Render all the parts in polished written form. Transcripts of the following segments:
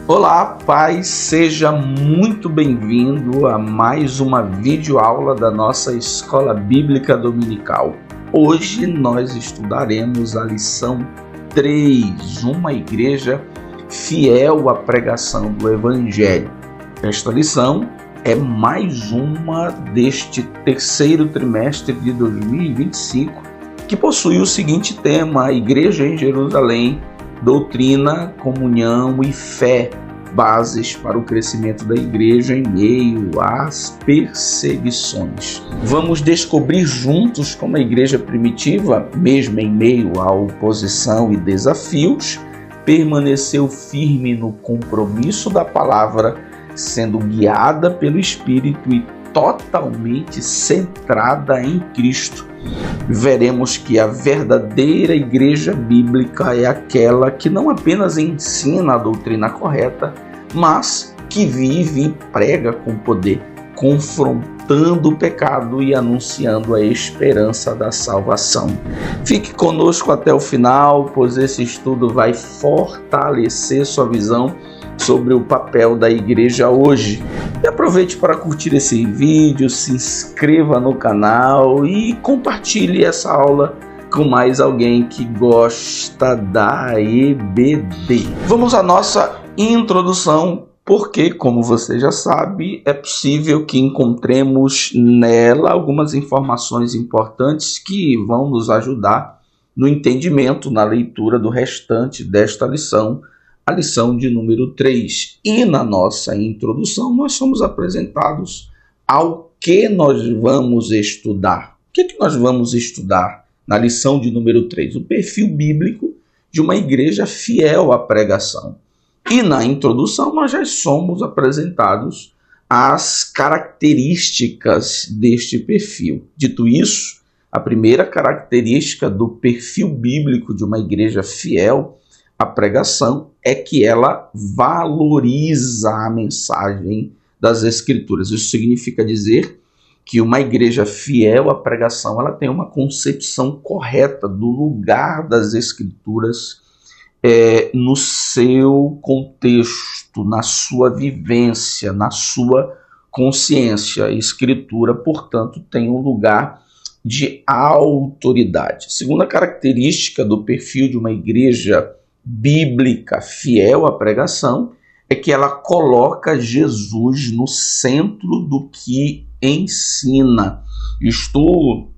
Olá, paz, seja muito bem-vindo a mais uma videoaula da nossa Escola Bíblica Dominical. Hoje nós estudaremos a lição 3, uma igreja fiel à pregação do Evangelho. Esta lição é mais uma deste terceiro trimestre de 2025, que possui o seguinte tema: a Igreja em Jerusalém, doutrina, comunhão e fé, bases para o crescimento da igreja em meio às perseguições. Vamos descobrir juntos como a igreja primitiva, mesmo em meio à oposição e desafios, permaneceu firme no compromisso da palavra, sendo guiada pelo Espírito e totalmente centrada em Cristo. Veremos que a verdadeira igreja bíblica é aquela que não apenas ensina a doutrina correta, mas que vive e prega com poder, confrontando o pecado e anunciando a esperança da salvação. Fique conosco até o final, pois esse estudo vai fortalecer sua visão sobre o papel da igreja hoje. E aproveite para curtir esse vídeo, se inscreva no canal e compartilhe essa aula com mais alguém que gosta da EBD. Vamos à nossa introdução, porque, como você já sabe, é possível que encontremos nela algumas informações importantes que vão nos ajudar no entendimento, na leitura do restante desta lição, a lição de número 3. E na nossa introdução nós somos apresentados ao que nós vamos estudar. O que nós vamos estudar na lição de número 3? O perfil bíblico de uma igreja fiel à pregação. E na introdução nós já somos apresentados às características deste perfil. Dito isso, a primeira característica do perfil bíblico de uma igreja fiel à pregação é que ela valoriza a mensagem das Escrituras. Isso significa dizer que uma igreja fiel à pregação, ela tem uma concepção correta do lugar das Escrituras no seu contexto, na sua vivência, na sua consciência. A Escritura, portanto, tem um lugar de autoridade. Segunda característica do perfil de uma igreja bíblica fiel à pregação é que ela coloca Jesus no centro do que ensina. Isto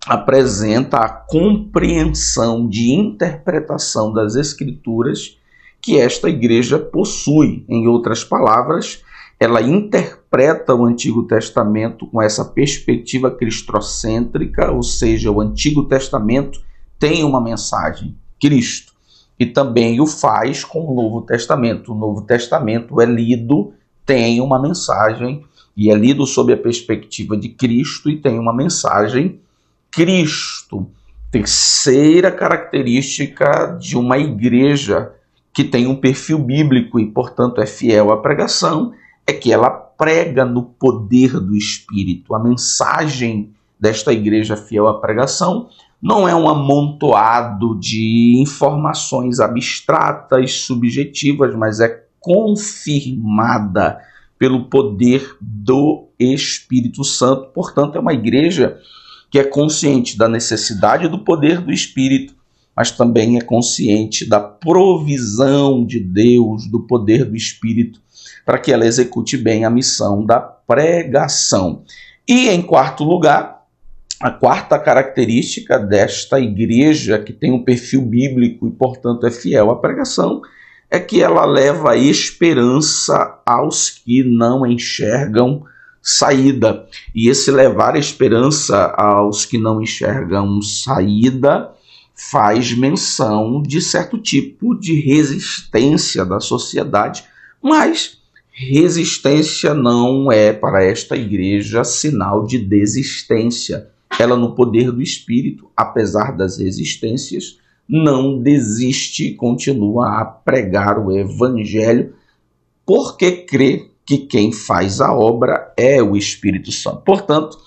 apresenta a compreensão de interpretação das Escrituras que esta igreja possui. Em outras palavras, ela interpreta o Antigo Testamento com essa perspectiva cristocêntrica, ou seja, o Antigo Testamento tem uma mensagem, Cristo, e também o faz com o Novo Testamento. O Novo Testamento é lido, tem uma mensagem, e é lido sob a perspectiva de Cristo e tem uma mensagem, Cristo. Terceira característica de uma igreja que tem um perfil bíblico e, portanto, é fiel à pregação, é que ela prega no poder do Espírito. A mensagem desta igreja fiel à pregação não é um amontoado de informações abstratas, subjetivas, mas é confirmada pelo poder do Espírito Santo. Portanto, é uma igreja que é consciente da necessidade do poder do Espírito, mas também é consciente da provisão de Deus, do poder do Espírito, para que ela execute bem a missão da pregação. E, em quarto lugar, a quarta característica desta igreja, que tem um perfil bíblico e, portanto, é fiel à pregação, é que ela leva esperança aos que não enxergam saída. E esse levar esperança aos que não enxergam saída faz menção de certo tipo de resistência da sociedade, mas resistência não é para esta igreja sinal de desistência. Ela, no poder do Espírito, apesar das resistências, não desiste e continua a pregar o Evangelho, porque crê que quem faz a obra é o Espírito Santo. Portanto,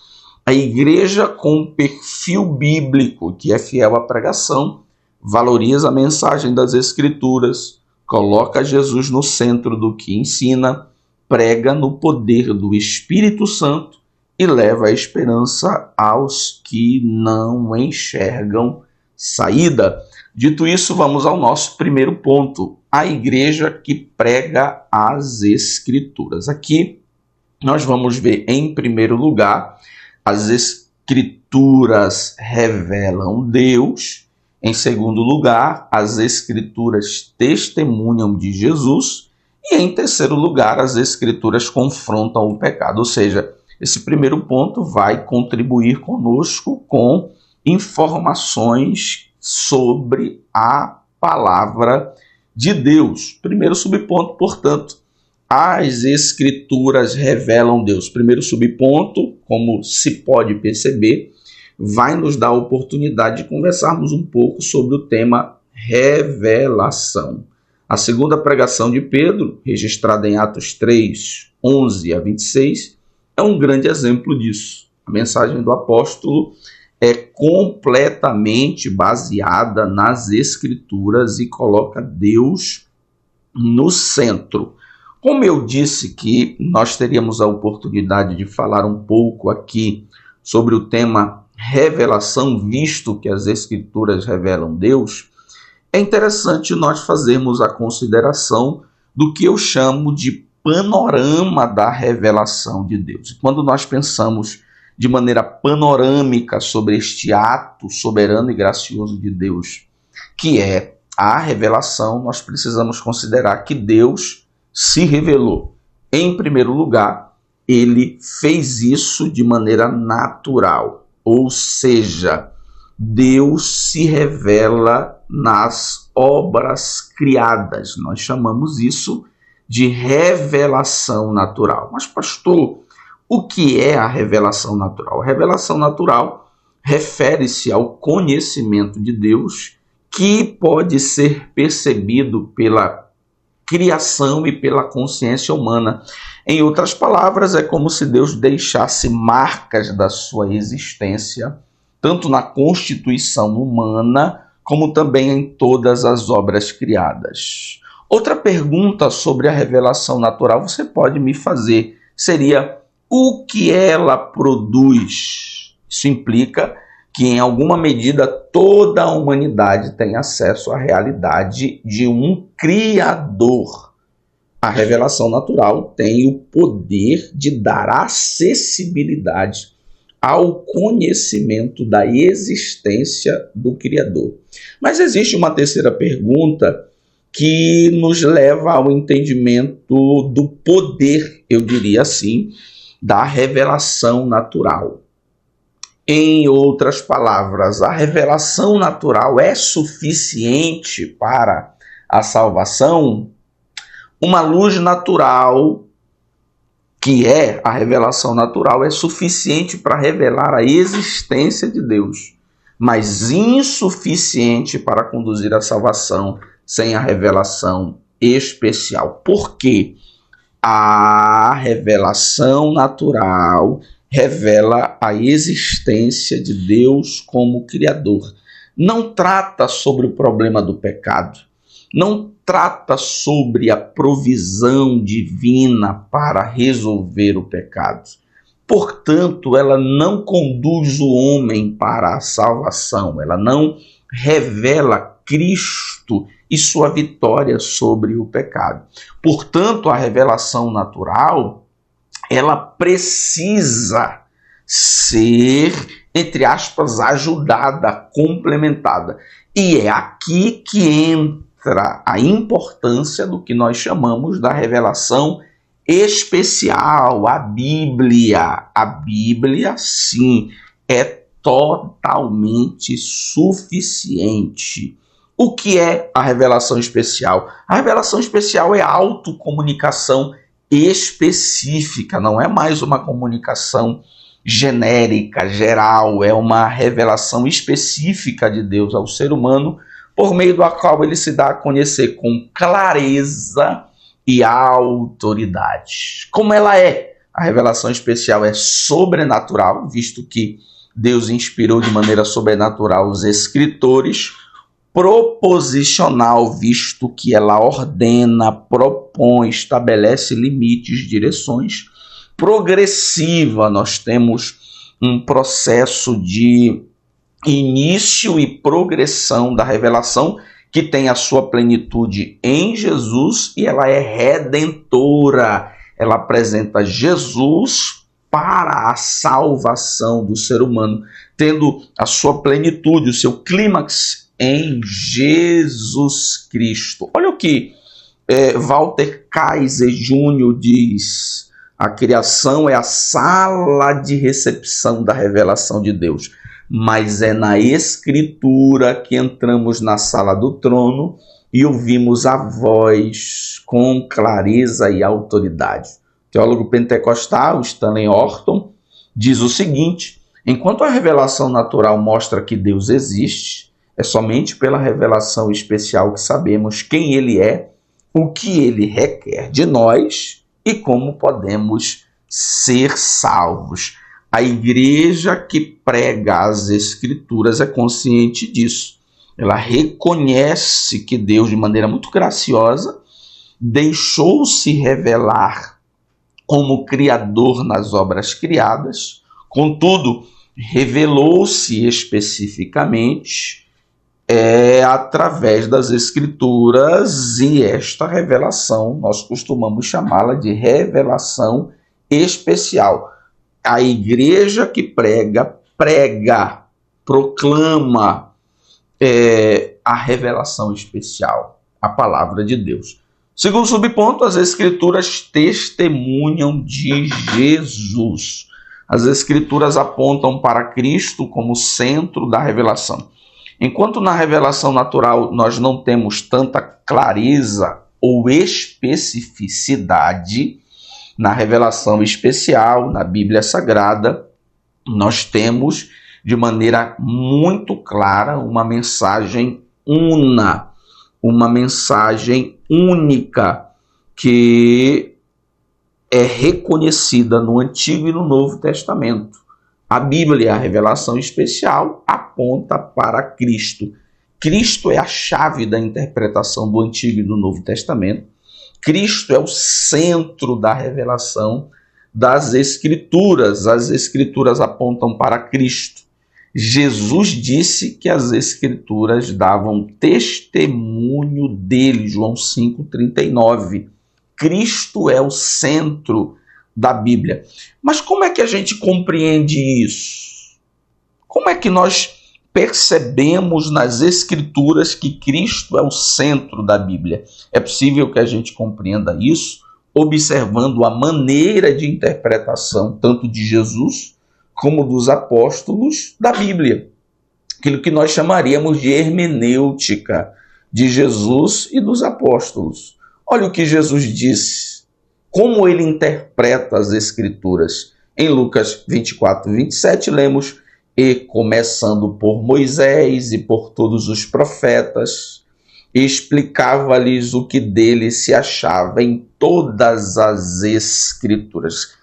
a igreja com perfil bíblico, que é fiel à pregação, valoriza a mensagem das Escrituras, coloca Jesus no centro do que ensina, prega no poder do Espírito Santo e leva a esperança aos que não enxergam saída. Dito isso, vamos ao nosso primeiro ponto, a igreja que prega as Escrituras. Aqui nós vamos ver, em primeiro lugar, as Escrituras revelam Deus. Em segundo lugar, as Escrituras testemunham de Jesus. E em terceiro lugar, as Escrituras confrontam o pecado. Ou seja, esse primeiro ponto vai contribuir conosco com informações sobre a palavra de Deus. Primeiro subponto, portanto, as Escrituras revelam Deus. Primeiro subponto, como se pode perceber, vai nos dar a oportunidade de conversarmos um pouco sobre o tema revelação. A segunda pregação de Pedro, registrada em Atos 3, 11 a 26, é um grande exemplo disso. A mensagem do apóstolo é completamente baseada nas Escrituras e coloca Deus no centro. Como eu disse que nós teríamos a oportunidade de falar um pouco aqui sobre o tema revelação, visto que as Escrituras revelam Deus, é interessante nós fazermos a consideração do que eu chamo de panorama da revelação de Deus. Quando nós pensamos de maneira panorâmica sobre este ato soberano e gracioso de Deus, que é a revelação, nós precisamos considerar que Deus se revelou. Em primeiro lugar, ele fez isso de maneira natural, ou seja, Deus se revela nas obras criadas. Nós chamamos isso de revelação natural. Mas, pastor, o que é a revelação natural? A revelação natural refere-se ao conhecimento de Deus que pode ser percebido pela criação e pela consciência humana. Em outras palavras, é como se Deus deixasse marcas da sua existência, tanto na constituição humana, como também em todas as obras criadas. Outra pergunta sobre a revelação natural você pode me fazer seria: o que ela produz? Isso implica que, em alguma medida, toda a humanidade tem acesso à realidade de um Criador. A revelação natural tem o poder de dar acessibilidade ao conhecimento da existência do Criador. Mas existe uma terceira pergunta que nos leva ao entendimento do poder, eu diria assim, da revelação natural. Em outras palavras, a revelação natural é suficiente para a salvação? Uma luz natural, que é a revelação natural, é suficiente para revelar a existência de Deus, mas insuficiente para conduzir à salvação sem a revelação especial. Por quê? A revelação natural revela a existência de Deus como Criador. Não trata sobre o problema do pecado, não trata sobre a provisão divina para resolver o pecado. Portanto, ela não conduz o homem para a salvação, ela não revela Cristo e sua vitória sobre o pecado. Portanto, a revelação natural, ela precisa ser, entre aspas, ajudada, complementada. E é aqui que entra a importância do que nós chamamos da revelação especial, a Bíblia. A Bíblia, sim, é totalmente suficiente. O que é a revelação especial? A revelação especial é a autocomunicação específica, não é mais uma comunicação genérica, geral, é uma revelação específica de Deus ao ser humano, por meio da qual ele se dá a conhecer com clareza e autoridade. Como ela é? A revelação especial é sobrenatural, visto que Deus inspirou de maneira sobrenatural os escritores. proposicional, visto que ela ordena, propõe, estabelece limites, direções. Progressiva, nós temos um processo de início e progressão da revelação que tem a sua plenitude em Jesus, e ela é redentora. Ela apresenta Jesus para a salvação do ser humano, tendo a sua plenitude, o seu clímax em Jesus Cristo. Olha o que Walter Kaiser Jr. diz: a criação é a sala de recepção da revelação de Deus, mas é na Escritura que entramos na sala do trono e ouvimos a voz com clareza e autoridade. O teólogo pentecostal Stanley Orton diz o seguinte: enquanto a revelação natural mostra que Deus existe, é somente pela revelação especial que sabemos quem Ele é, o que Ele requer de nós e como podemos ser salvos. A igreja que prega as Escrituras é consciente disso. Ela reconhece que Deus, de maneira muito graciosa, deixou-se revelar como Criador nas obras criadas, contudo, revelou-se especificamente através das Escrituras, e esta revelação nós costumamos chamá-la de revelação especial. A igreja que prega, proclama a revelação especial, a palavra de Deus. Segundo subponto, as Escrituras testemunham de Jesus. As Escrituras apontam para Cristo como centro da revelação. Enquanto na revelação natural nós não temos tanta clareza ou especificidade, na revelação especial, na Bíblia Sagrada, nós temos de maneira muito clara uma mensagem uma mensagem única que é reconhecida no Antigo e no Novo Testamento. A Bíblia, a revelação especial, aponta para Cristo. Cristo é a chave da interpretação do Antigo e do Novo Testamento. Cristo é o centro da revelação das Escrituras. As Escrituras apontam para Cristo. Jesus disse que as Escrituras davam testemunho dele, João 5,39. Cristo é o centro da Bíblia. Mas como é que a gente compreende isso? Como é que nós percebemos nas Escrituras que Cristo é o centro da Bíblia? É possível que a gente compreenda isso observando a maneira de interpretação tanto de Jesus como dos apóstolos da Bíblia. Aquilo que nós chamaríamos de hermenêutica de Jesus e dos apóstolos. Olha o que Jesus disse, como ele interpreta as Escrituras. Em Lucas 24, 27, lemos: e começando por Moisés e por todos os profetas, explicava-lhes o que dele se achava em todas as Escrituras.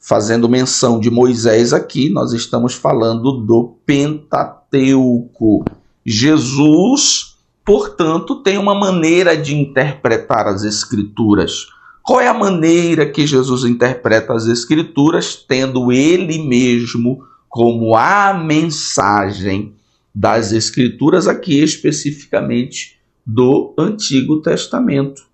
Fazendo menção de Moisés aqui, nós estamos falando do Pentateuco. Jesus, portanto, tem uma maneira de interpretar as Escrituras. Qual é a maneira que Jesus interpreta as Escrituras, tendo ele mesmo como a mensagem das Escrituras, aqui especificamente do Antigo Testamento?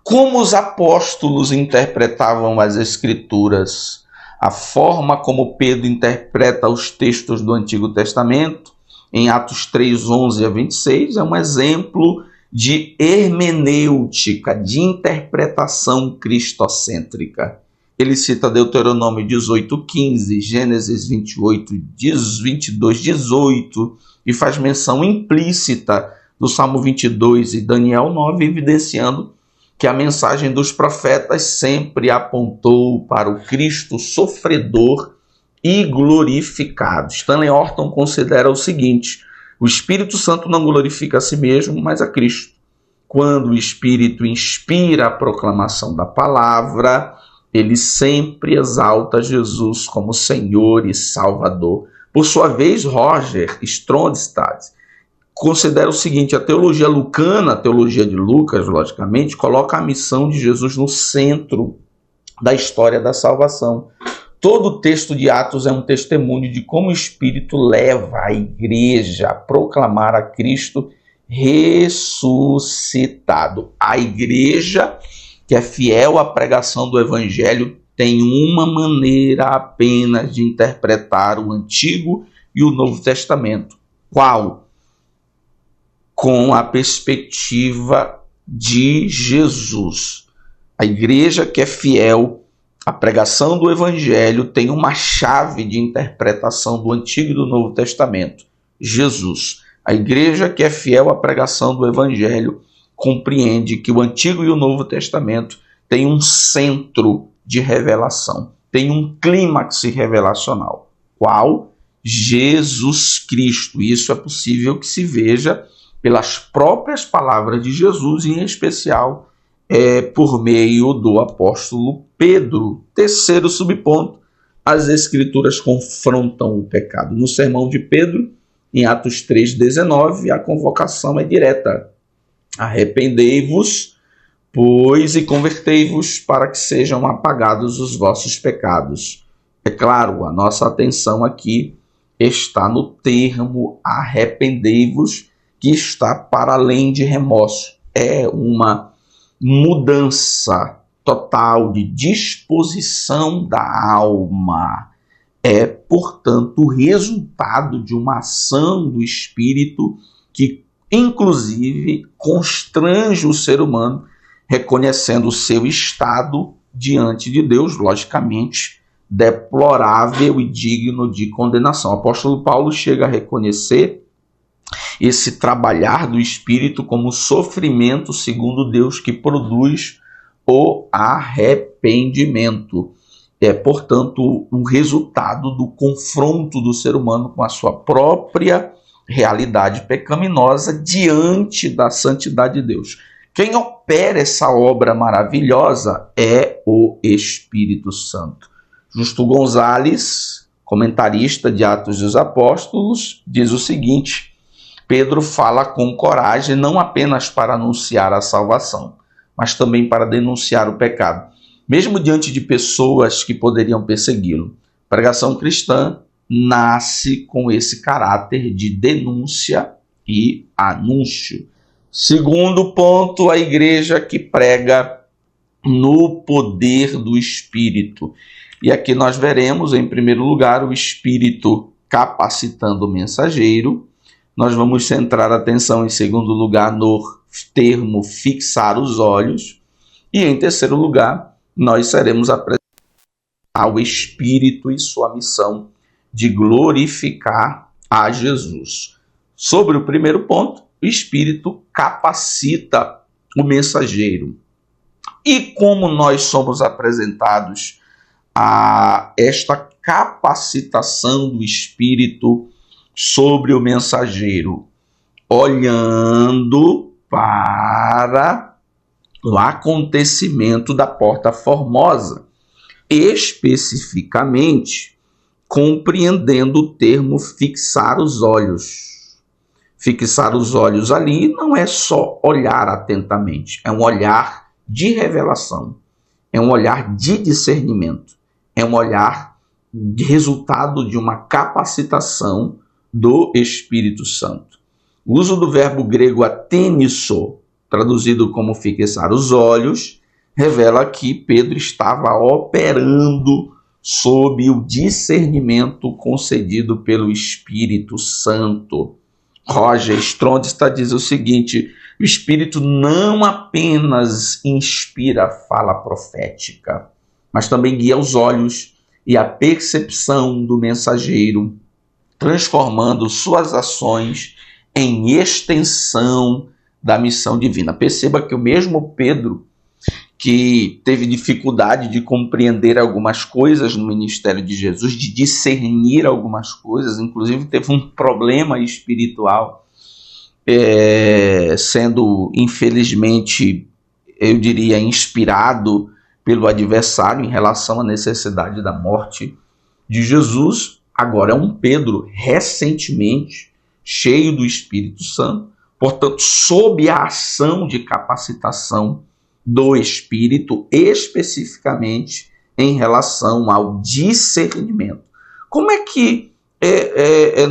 Como os apóstolos interpretavam as Escrituras? A forma como Pedro interpreta os textos do Antigo Testamento, em Atos 3, 11 a 26, é um exemplo de hermenêutica, de interpretação cristocêntrica. Ele cita Deuteronômio 18, 15, Gênesis 28, 22, 18, e faz menção implícita do Salmo 22 e Daniel 9, evidenciando que a mensagem dos profetas sempre apontou para o Cristo sofredor e glorificado. Stanley Orton considera o seguinte: o Espírito Santo não glorifica a si mesmo, mas a Cristo. Quando o Espírito inspira a proclamação da palavra, ele sempre exalta Jesus como Senhor e Salvador. Por sua vez, Roger Stromstad considera o seguinte: a teologia lucana, a teologia de Lucas, logicamente, coloca a missão de Jesus no centro da história da salvação. Todo o texto de Atos é um testemunho de como o Espírito leva a igreja a proclamar a Cristo ressuscitado. A igreja que é fiel à pregação do Evangelho tem uma maneira apenas de interpretar o Antigo e o Novo Testamento. Qual? Com a perspectiva de Jesus. A igreja que é fiel à pregação do Evangelho tem uma chave de interpretação do Antigo e do Novo Testamento: Jesus. A igreja que é fiel à pregação do Evangelho compreende que o Antigo e o Novo Testamento têm um centro de revelação, tem um clímax revelacional. Qual? Jesus Cristo. Isso é possível que se veja pelas próprias palavras de Jesus, em especial por meio do apóstolo Pedro. Terceiro subponto: as Escrituras confrontam o pecado. No sermão de Pedro, em Atos 3,19, a convocação é direta: arrependei-vos, pois, e convertei-vos, para que sejam apagados os vossos pecados. É claro, a nossa atenção aqui está no termo arrependei-vos, que está para além de remorso. É uma mudança total de disposição da alma. É, portanto, o resultado de uma ação do Espírito que, inclusive, constrange o ser humano, reconhecendo o seu estado diante de Deus, logicamente, deplorável e digno de condenação. O apóstolo Paulo chega a reconhecer esse trabalhar do Espírito como sofrimento segundo Deus, que produz o arrependimento. É, portanto, o resultado do confronto do ser humano com a sua própria realidade pecaminosa diante da santidade de Deus. Quem opera essa obra maravilhosa é o Espírito Santo. Justo Gonzalez, comentarista de Atos dos Apóstolos, diz o seguinte: Pedro fala com coragem não apenas para anunciar a salvação, mas também para denunciar o pecado, mesmo diante de pessoas que poderiam persegui-lo. A pregação cristã nasce com esse caráter de denúncia e anúncio. Segundo ponto, a igreja que prega no poder do Espírito. E aqui nós veremos, em primeiro lugar, o Espírito capacitando o mensageiro. Nós vamos centrar a atenção, em segundo lugar, no termo fixar os olhos. E, em terceiro lugar, nós seremos apresentados ao Espírito e sua missão de glorificar a Jesus. Sobre o primeiro ponto, o Espírito capacita o mensageiro. E como nós somos apresentados a esta capacitação do Espírito sobre o mensageiro? Olhando para o acontecimento da Porta Formosa, especificamente compreendendo o termo fixar os olhos. Fixar os olhos ali não é só olhar atentamente, é um olhar de revelação, é um olhar de discernimento, é um olhar de resultado de uma capacitação do Espírito Santo. O uso do verbo grego atenisso, traduzido como fixar os olhos, revela que Pedro estava operando sob o discernimento concedido pelo Espírito Santo. Roger Strondstad diz o seguinte: o Espírito não apenas inspira a fala profética, mas também guia os olhos e a percepção do mensageiro, transformando suas ações em extensão da missão divina. Perceba que o mesmo Pedro, que teve dificuldade de compreender algumas coisas no ministério de Jesus, de discernir algumas coisas, inclusive teve um problema espiritual, sendo, infelizmente, eu diria, inspirado pelo adversário em relação à necessidade da morte de Jesus. Agora é um Pedro, recentemente, cheio do Espírito Santo, portanto, sob a ação de capacitação do Espírito, especificamente em relação ao discernimento. Como é que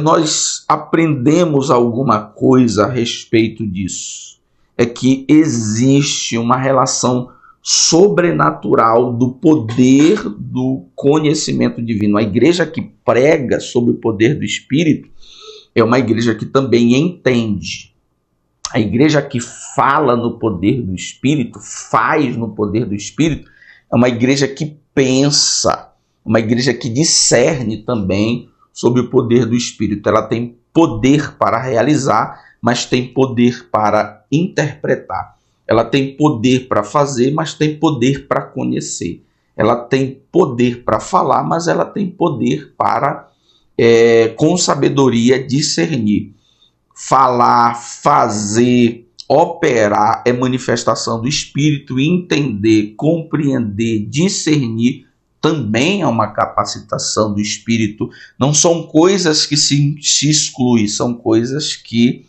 nós aprendemos alguma coisa a respeito disso? É que existe uma relação sobrenatural do poder do conhecimento divino. A igreja que prega sobre o poder do Espírito é uma igreja que também entende. A igreja que fala no poder do Espírito, faz no poder do Espírito, é uma igreja que pensa, uma igreja que discerne também sobre o poder do Espírito. Ela tem poder para realizar, mas tem poder para interpretar. Ela tem poder para fazer, mas tem poder para conhecer. Ela tem poder para falar, mas ela tem poder para, com sabedoria, discernir. Falar, fazer, operar é manifestação do Espírito, entender, compreender, discernir também é uma capacitação do Espírito. Não são coisas que se excluem, são coisas que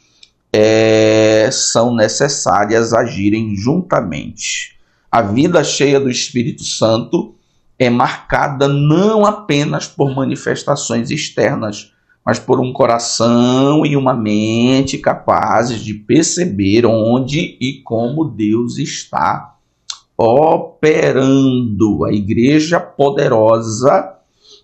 são necessárias agirem juntamente. A vida cheia do Espírito Santo é marcada não apenas por manifestações externas, mas por um coração e uma mente capazes de perceber onde e como Deus está operando. A igreja poderosa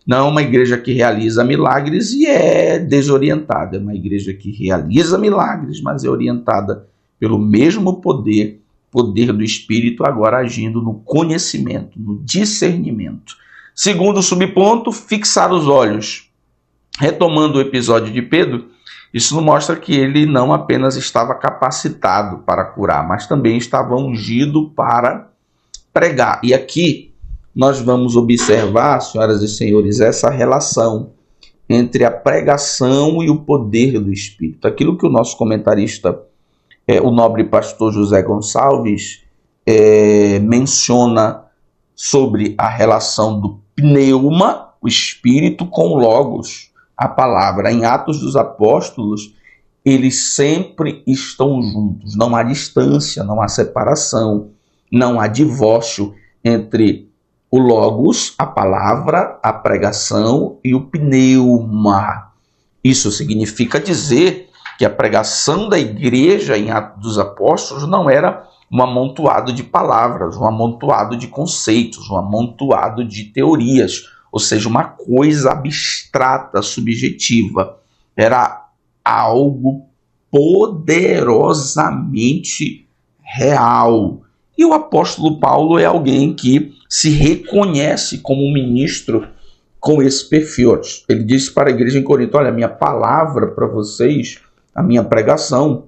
não é uma igreja que realiza milagres e é desorientada. É uma igreja que realiza milagres, mas é orientada pelo mesmo poder do Espírito, agora agindo no conhecimento, no discernimento. Segundo subponto, fixar os olhos. Retomando o episódio de Pedro, isso nos mostra que ele não apenas estava capacitado para curar, mas também estava ungido para pregar. E aqui nós vamos observar, senhoras e senhores, essa relação entre a pregação e o poder do Espírito. Aquilo que o nosso comentarista, o nobre pastor José Gonçalves, menciona sobre a relação do pneuma, o Espírito, com o Logos, a palavra. Em Atos dos Apóstolos, eles sempre estão juntos. Não há distância, não há separação, não há divórcio entre o Logos, a palavra, a pregação e o pneuma. Isso significa dizer que a pregação da igreja em Atos dos Apóstolos não era um amontoado de palavras, um amontoado de conceitos, um amontoado de teorias, ou seja, uma coisa abstrata, subjetiva. Era algo poderosamente real. E o apóstolo Paulo é alguém que se reconhece como um ministro com esse perfil. Ele disse para a igreja em Corinto: olha, a minha palavra para vocês, a minha pregação,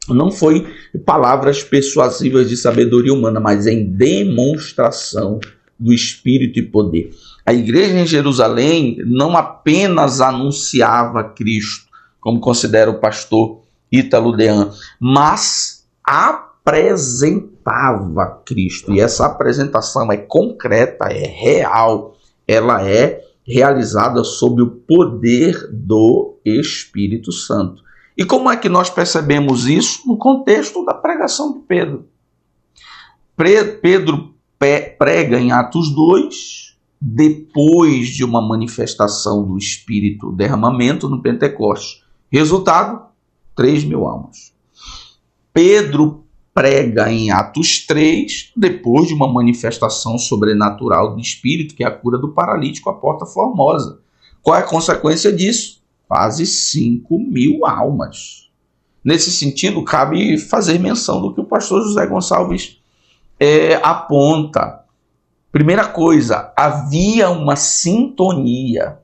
não foi palavras persuasivas de sabedoria humana, mas em demonstração do Espírito e poder. A igreja em Jerusalém não apenas anunciava Cristo, como considera o pastor Ítalo Dean, mas apresentava Cristo. E essa apresentação é concreta, é real, ela é realizada sob o poder do Espírito Santo. E como é que nós percebemos isso? No contexto da pregação de Pedro. Pedro prega em Atos 2, depois de uma manifestação do Espírito, derramamento no Pentecostes. Resultado, 3.000 almas. Pedro prega em Atos 3, depois de uma manifestação sobrenatural do Espírito, que é a cura do paralítico à Porta Formosa. Qual é a consequência disso? Quase 5.000 almas. Nesse sentido, cabe fazer menção do que o pastor José Gonçalves aponta. Primeira coisa, havia uma sintonia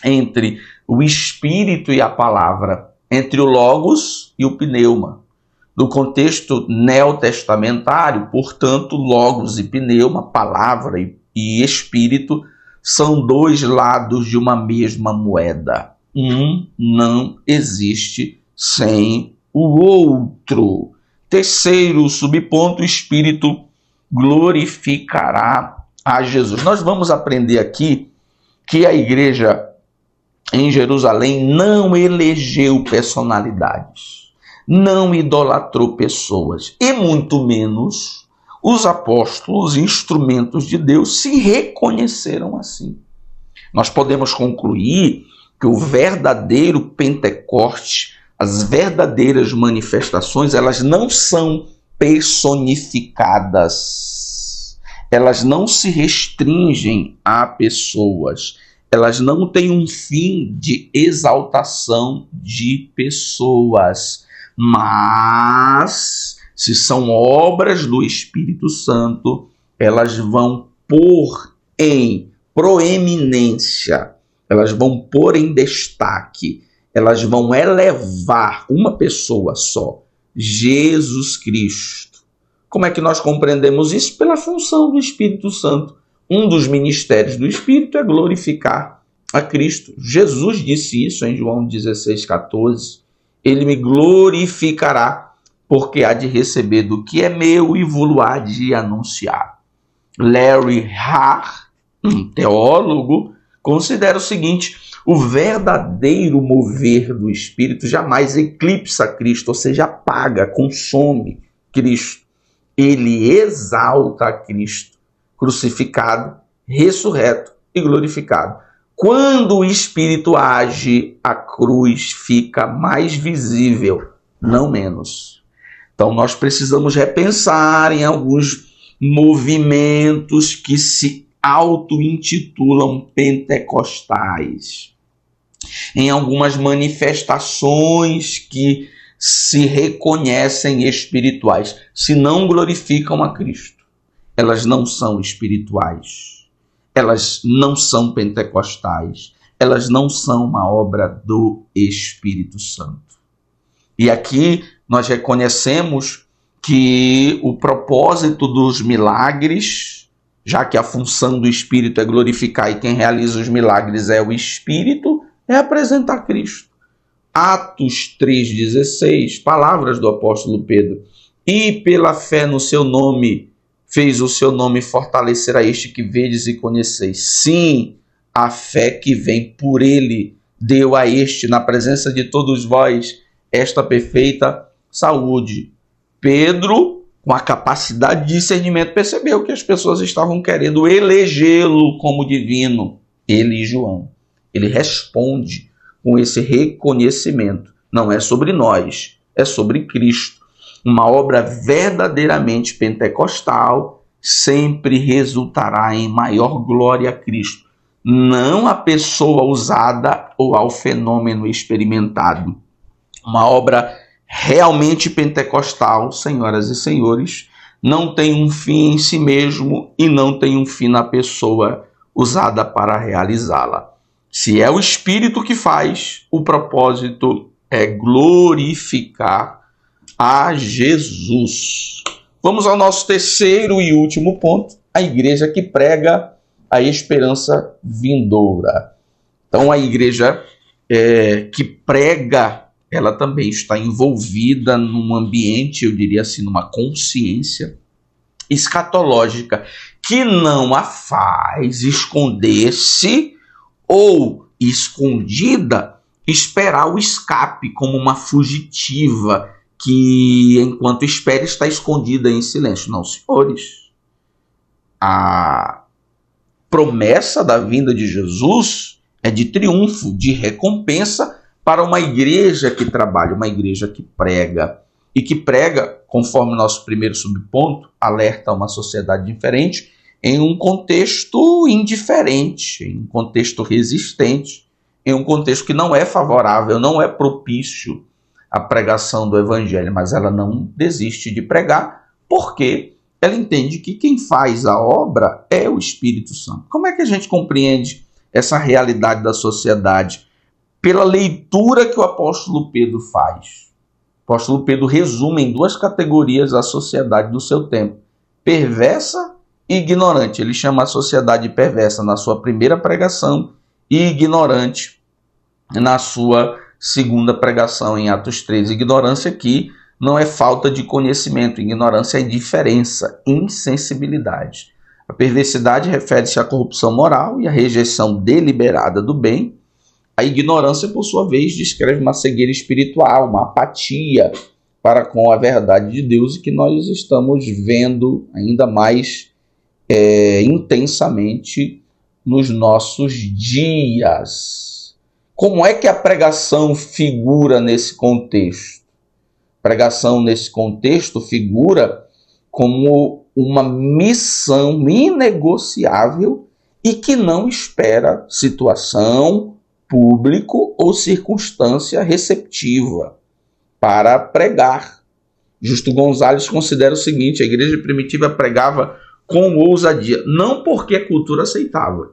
entre o Espírito e a palavra, entre o Logos e o pneuma. No contexto neotestamentário, portanto, Logos e pneuma, palavra e Espírito, são dois lados de uma mesma moeda. Um não existe sem o outro. Terceiro subponto, o Espírito glorificará a Jesus. Nós vamos aprender aqui que a igreja em Jerusalém não elegeu personalidades, não idolatrou pessoas, e muito menos os apóstolos, instrumentos de Deus, se reconheceram assim. Nós podemos concluir que o verdadeiro Pentecoste, as verdadeiras manifestações, elas não são personificadas. Elas não se restringem a pessoas. Elas não têm um fim de exaltação de pessoas. Mas, se são obras do Espírito Santo, elas vão pôr em proeminência, elas vão pôr em destaque, elas vão elevar uma pessoa só, Jesus Cristo. Como é que nós compreendemos isso? Pela função do Espírito Santo. Um dos ministérios do Espírito é glorificar a Cristo. Jesus disse isso em João 16,14. Ele me glorificará, porque há de receber do que é meu e vou-lo há de anunciar. Larry Harr, um teólogo, considera o seguinte: o verdadeiro mover do Espírito jamais eclipsa Cristo, ou seja, apaga, consome Cristo. Ele exalta a Cristo, crucificado, ressurreto e glorificado. Quando o Espírito age, a cruz fica mais visível, não menos. Então nós precisamos repensar em alguns movimentos que se auto-intitulam pentecostais, em algumas manifestações que se reconhecem espirituais, se não glorificam a Cristo. Elas não são espirituais, elas não são pentecostais, elas não são uma obra do Espírito Santo. E aqui nós reconhecemos que o propósito dos milagres, já que a função do Espírito é glorificar e quem realiza os milagres é o Espírito, é apresentar Cristo. Atos 3,16, palavras do apóstolo Pedro. E pela fé no seu nome, fez o seu nome fortalecer a este que vedes e conheceis. Sim, a fé que vem por ele deu a este, na presença de todos vós, esta perfeita saúde. Pedro, com a capacidade de discernimento, percebeu que as pessoas estavam querendo elegê-lo como divino. Ele e João. Ele responde com esse reconhecimento. Não é sobre nós, é sobre Cristo. Uma obra verdadeiramente pentecostal sempre resultará em maior glória a Cristo, não à pessoa usada ou ao fenômeno experimentado. Uma obra realmente pentecostal, senhoras e senhores, não tem um fim em si mesmo e não tem um fim na pessoa usada para realizá-la. Se é o Espírito que faz, o propósito é glorificar a Jesus. Vamos ao nosso terceiro e último ponto, a igreja que prega a esperança vindoura. Então, a igreja que prega, ela também está envolvida num ambiente, eu diria assim, numa consciência escatológica que não a faz esconder-se ou, escondida, esperar o escape como uma fugitiva que, enquanto espera, está escondida em silêncio. Não, senhores. A promessa da vinda de Jesus é de triunfo, de recompensa para uma igreja que trabalha, uma igreja que prega. E que prega, conforme o nosso primeiro subponto, alerta a uma sociedade diferente, em um contexto indiferente, em um contexto resistente, em um contexto que não é favorável, não é propício à pregação do Evangelho, mas ela não desiste de pregar, porque ela entende que quem faz a obra é o Espírito Santo. Como é que a gente compreende essa realidade da sociedade? Pela leitura que o apóstolo Pedro faz. O apóstolo Pedro resume em duas categorias a sociedade do seu tempo: perversa e ignorante. Ele chama a sociedade perversa na sua primeira pregação e ignorante na sua segunda pregação em Atos 3. Ignorância aqui não é falta de conhecimento, ignorância é indiferença, insensibilidade. A perversidade refere-se à corrupção moral e à rejeição deliberada do bem, A ignorância, por sua vez, descreve uma cegueira espiritual, uma apatia para com a verdade de Deus e que nós estamos vendo ainda mais intensamente nos nossos dias. Como é que a pregação figura nesse contexto? A pregação nesse contexto figura como uma missão inegociável e que não espera situação, público ou circunstância receptiva para pregar. Justo Gonzalez considera o seguinte: a igreja primitiva pregava com ousadia, não porque a cultura aceitava,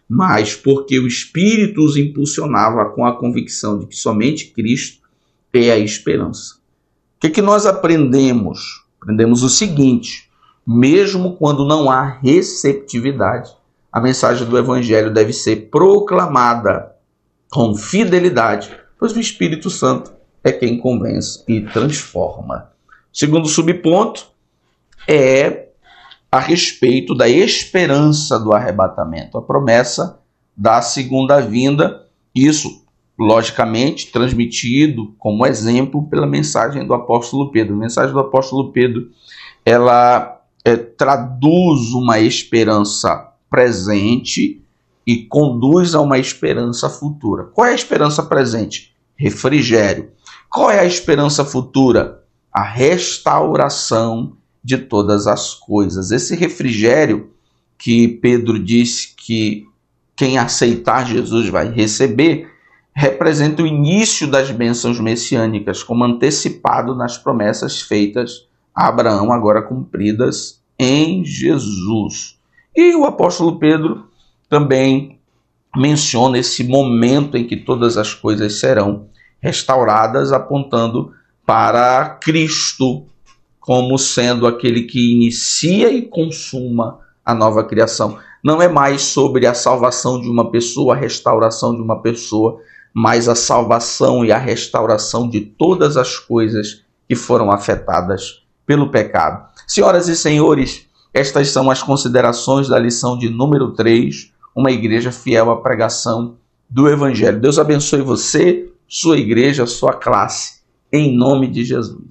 mas porque o Espírito os impulsionava com a convicção de que somente Cristo é a esperança. O que nós aprendemos? Aprendemos o seguinte: mesmo quando não há receptividade, a mensagem do Evangelho deve ser proclamada com fidelidade, pois o Espírito Santo é quem convence e transforma. Segundo subponto é a respeito da esperança do arrebatamento, a promessa da segunda vinda, isso, logicamente, transmitido como exemplo pela mensagem do apóstolo Pedro. A mensagem do apóstolo Pedro, ela traduz uma esperança presente e conduz a uma esperança futura. Qual é a esperança presente? Refrigério. Qual é a esperança futura? A restauração de todas as coisas. Esse refrigério que Pedro disse que quem aceitar Jesus vai receber, representa o início das bênçãos messiânicas, como antecipado nas promessas feitas a Abraão, agora cumpridas em Jesus. E o apóstolo Pedro também menciona esse momento em que todas as coisas serão restauradas, apontando para Cristo como sendo aquele que inicia e consuma a nova criação. Não é mais sobre a salvação de uma pessoa, a restauração de uma pessoa, mas a salvação e a restauração de todas as coisas que foram afetadas pelo pecado. Senhoras e senhores, estas são as considerações da lição de número 3, uma igreja fiel à pregação do Evangelho. Deus abençoe você, sua igreja, sua classe, em nome de Jesus.